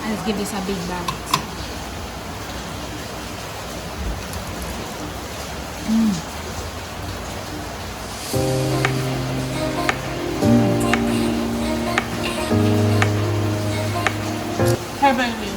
And let's give this a big bite. Heavenly.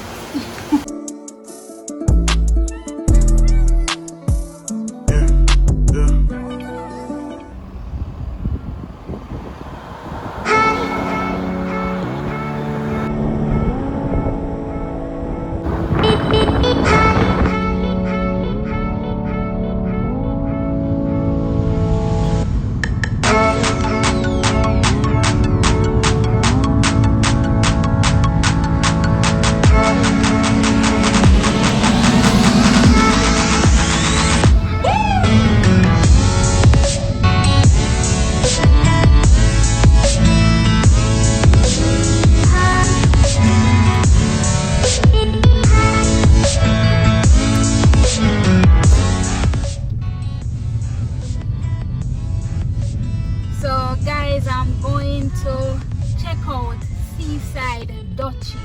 I'm going to check out Seaside Dutchie.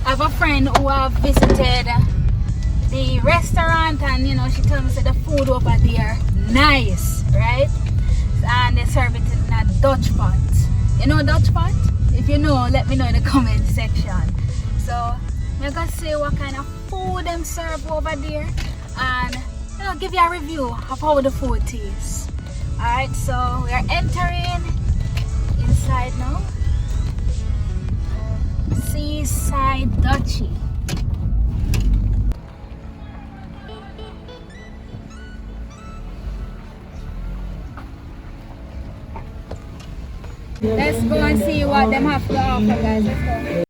I have a friend who have visited the restaurant, and you know, she told me that the food over there nice, right? And they serve it in a Dutch pot. You know Dutch pot? If you know, let me know in the comment section. So I'm gonna see what kind of food them serve over there, and you know, give you a review of how the food tastes. Alright, so we are entering inside now. Seaside Dutchie. Let's go and see what them have to offer, guys. Let's go.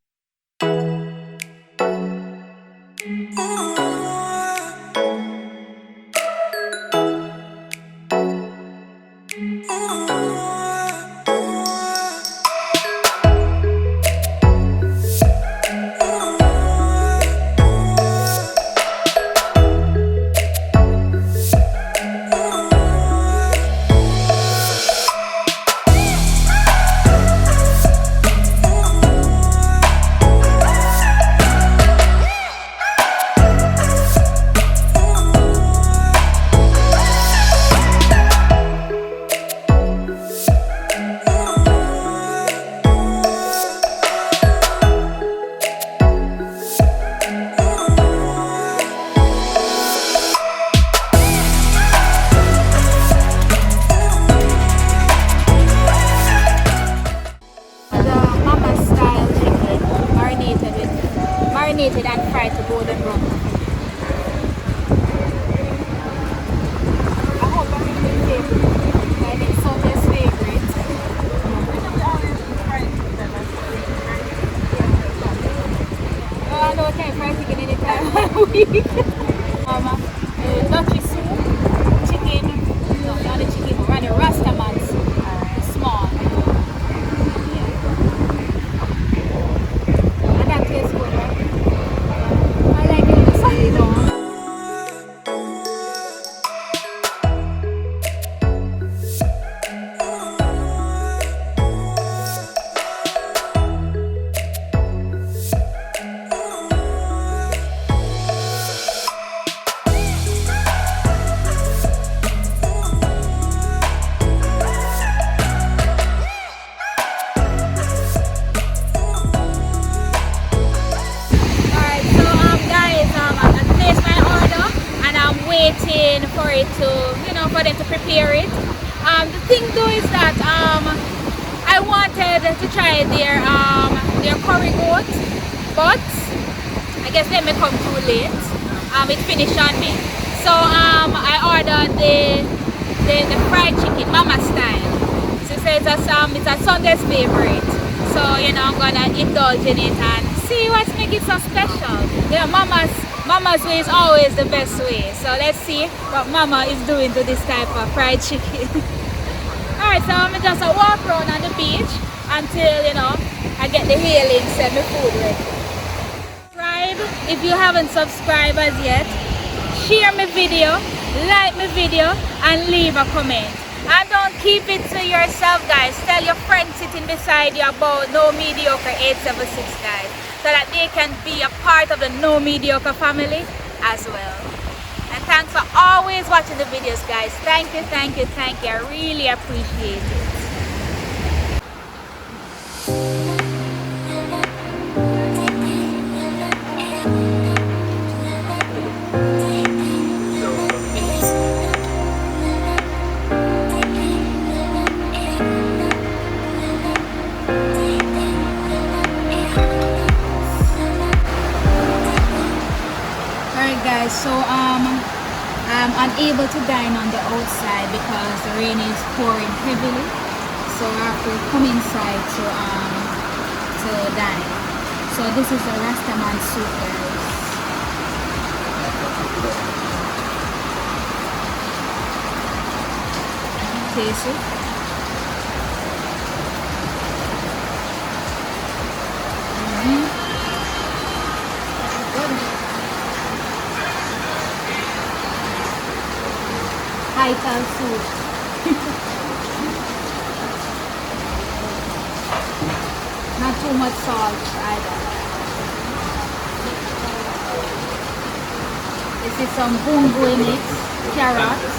Marinated and fried to golden brown. I hope I'm going to be favorite. I think Sonia's favorite. Oh, I know time fried chicken anytime of the week. Dutchie soup, chicken, no, not the chicken, but rather Rastamans, small. And that tastes good, right? I like it with sunny down. Waiting for it to, you know, for them to prepare it. The thing though is that I wanted to try their curry goat, but I guess they may come too late. It finished on me, so I ordered the fried chicken, mama style. So it's a Sunday's favorite. So you know, I'm gonna indulge in it and see what's making it so special. You know, Mama's way is always the best way. So let's see what Mama is doing to this type of fried chicken. Alright, so I'm just a walk around on the beach until, you know, I get the hailing, send me food ready. Subscribe if you haven't subscribed as yet. Share my video, like my video, and leave a comment. And don't keep it to yourself, guys. Tell your friend sitting beside you about No Mediocre 876, guys. so that they can be a part of the No Mediocre family as well. And thanks for always watching the videos, guys. Thank you, thank you, thank you. I really appreciate it. Guys, so I'm unable to dine on the outside because the rain is pouring heavily, so I have to come inside to dine. So this is the Rastaman soup, guys. Taste it. Ital soup. Not too much salt either. This is some bungo in it, carrots,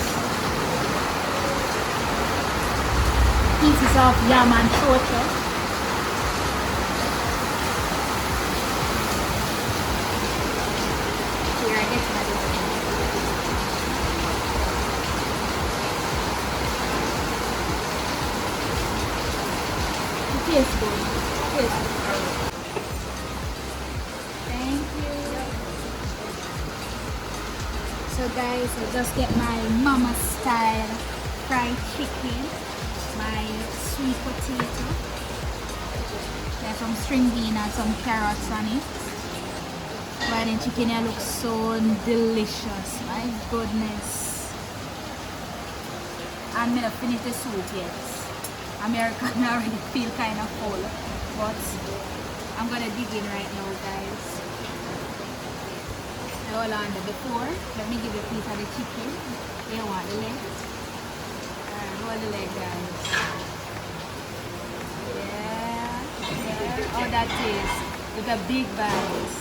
pieces of yam and chocho. Here, I get my Yes, good. Yes. Thank you. So guys, I just get my mama style fried chicken, my sweet potato. There's some string bean and some carrots on it. But the chicken here looks so delicious. My goodness. I'm gonna finish the soup yet. American already feel kind of full, but I'm gonna dig in right now, guys. Hold on, before, let me give you a piece of the chicken. You want the leg? Alright, hold the leg, guys. Yeah. Oh, that is with the big bites.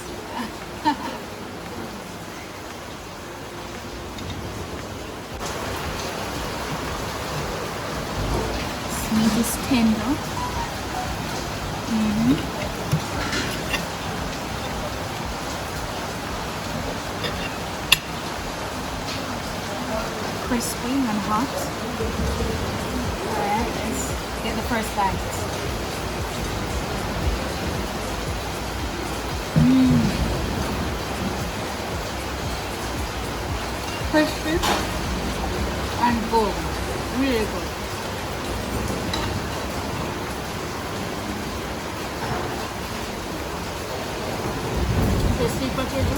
Meat is tender. Crispy and hot. Alright, let's get the first bite. Crispy and good. Really good. Sweet potato.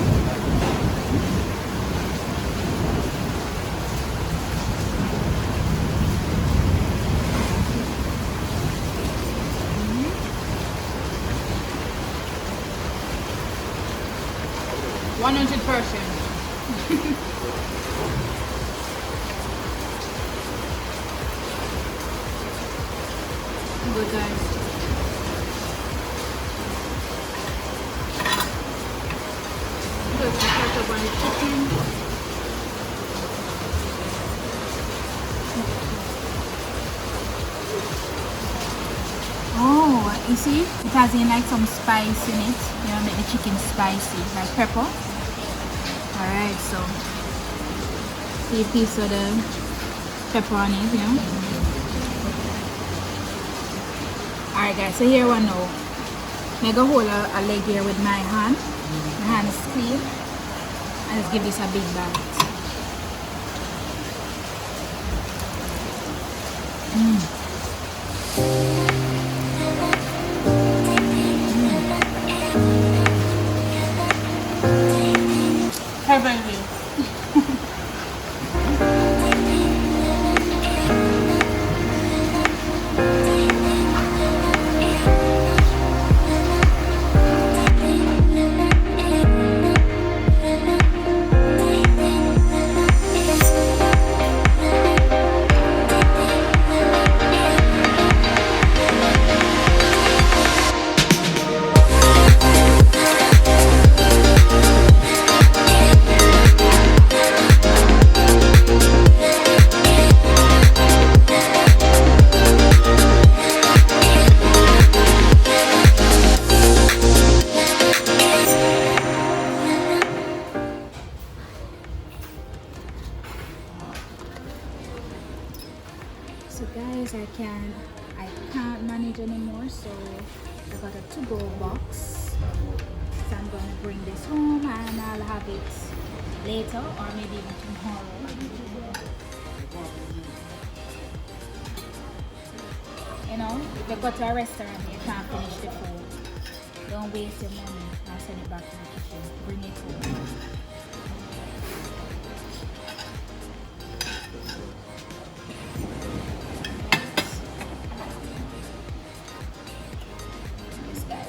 %. Good, guys. Chicken. Oh, you see, it has like some spice in it. You know, make the chicken spicy, like pepper. Alright, so see a piece of the pepper on it, you know. Alright, guys, so here one now. I'm gonna hold a leg here with my hand. My hand is clean. And let's give this a big bite. Heavenly. I can't manage anymore, so I got a to-go box. So I'm gonna bring this home and I'll have it later or maybe even tomorrow. You know, if you go to a restaurant and you can't finish the food, don't waste your money and send it back to the kitchen. Bring it home.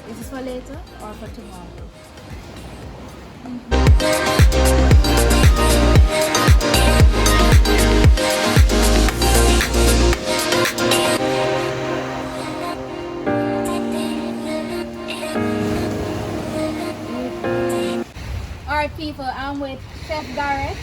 Is this for later or for tomorrow? Alright people, I'm with Chef Garrett.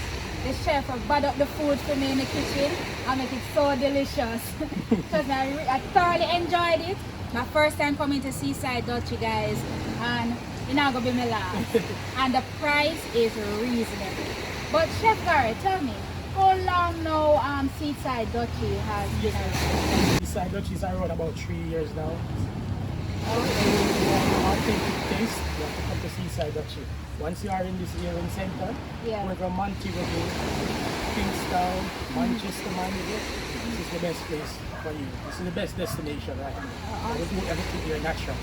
The chef have brought up the food for me in the kitchen and make it so delicious. Because I thoroughly enjoyed it. My first time coming to Seaside Dutchie, guys, and you're not gonna be me laugh. And the price is reasonable. But Chef Garrett, tell me, how long now Seaside Dutchie has been around? Seaside Dutchie is around about 3 years now. Authentic taste, you have to come to Seaside Dutchie. Once you are in this area center, we're from Montego Bay, Kingstown, Manchester, this is the best place for you. This is the best destination right now. We do everything here natural.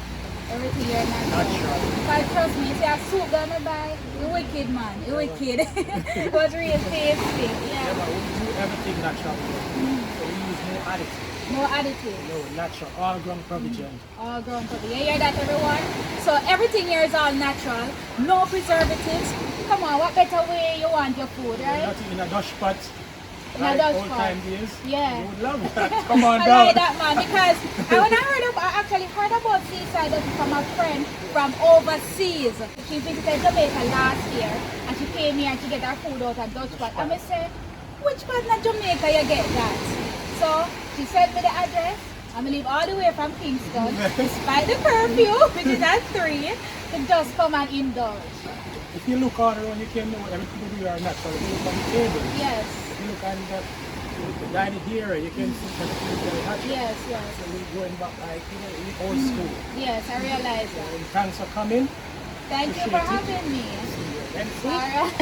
Everything here natural. But trust me, you see a soup gonna buy, you wicked man, you wicked. It was real tasty. Yeah, but we do everything natural here. So we use no additive. No additive. No, natural, all ground provision. All ground provision. You hear that, everyone? So everything here is all natural, no preservatives. Come on, what better way you want your food, right? Not in a Dutch pot. In a Dutch old pot. time days. Yeah. You would love that. Come on I down. like that, man, because I actually heard about Seaside Dutchie from a friend from overseas. She visited Jamaica last year and she came here to get her food out of Dutch pot. And I said, which part of Jamaica you get that? So she sent me the address. I'm gonna leave all the way from Kingston, despite the curfew, which is at 3, to just come and indulge. If you look all around, you can know everything we are natural. If you look on the table. Yes. If you look on the dining here, you can see everything is very natural. Yes, yes. So we're going back like, you know, in the old school. Yes, I realize that. And thanks for coming. Thank you for having me. See you. Alright.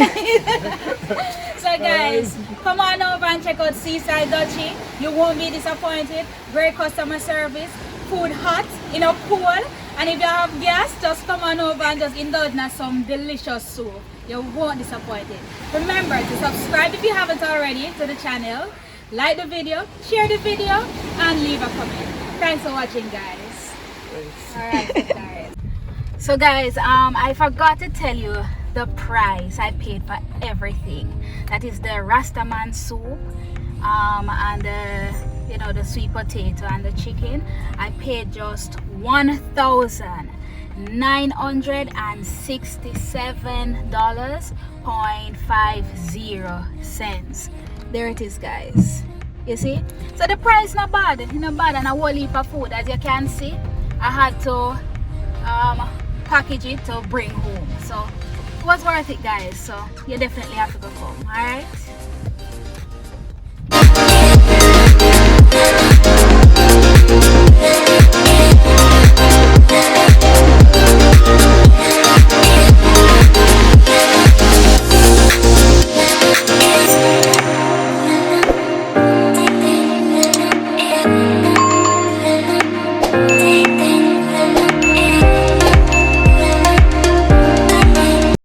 So guys, come on over and check out Seaside Dutchie. You won't be disappointed. Great customer service. Food hot, cool. And if you have gas, just come on over and just indulge in some delicious soup. You won't be disappointed. Remember to subscribe if you haven't already to the channel. Like the video, share the video, and leave a comment. Thanks for watching, guys. Alright, guys. So guys, I forgot to tell you the price I paid for everything. That is the Rastaman soup, and the sweet potato and the chicken. I paid just $1,967.50. There it is, guys. You see? So the price not bad, and a whole heap of food. As you can see, I had to package it to bring home. So it was worth it, guys. So you definitely have to go home. Alright? Yeah.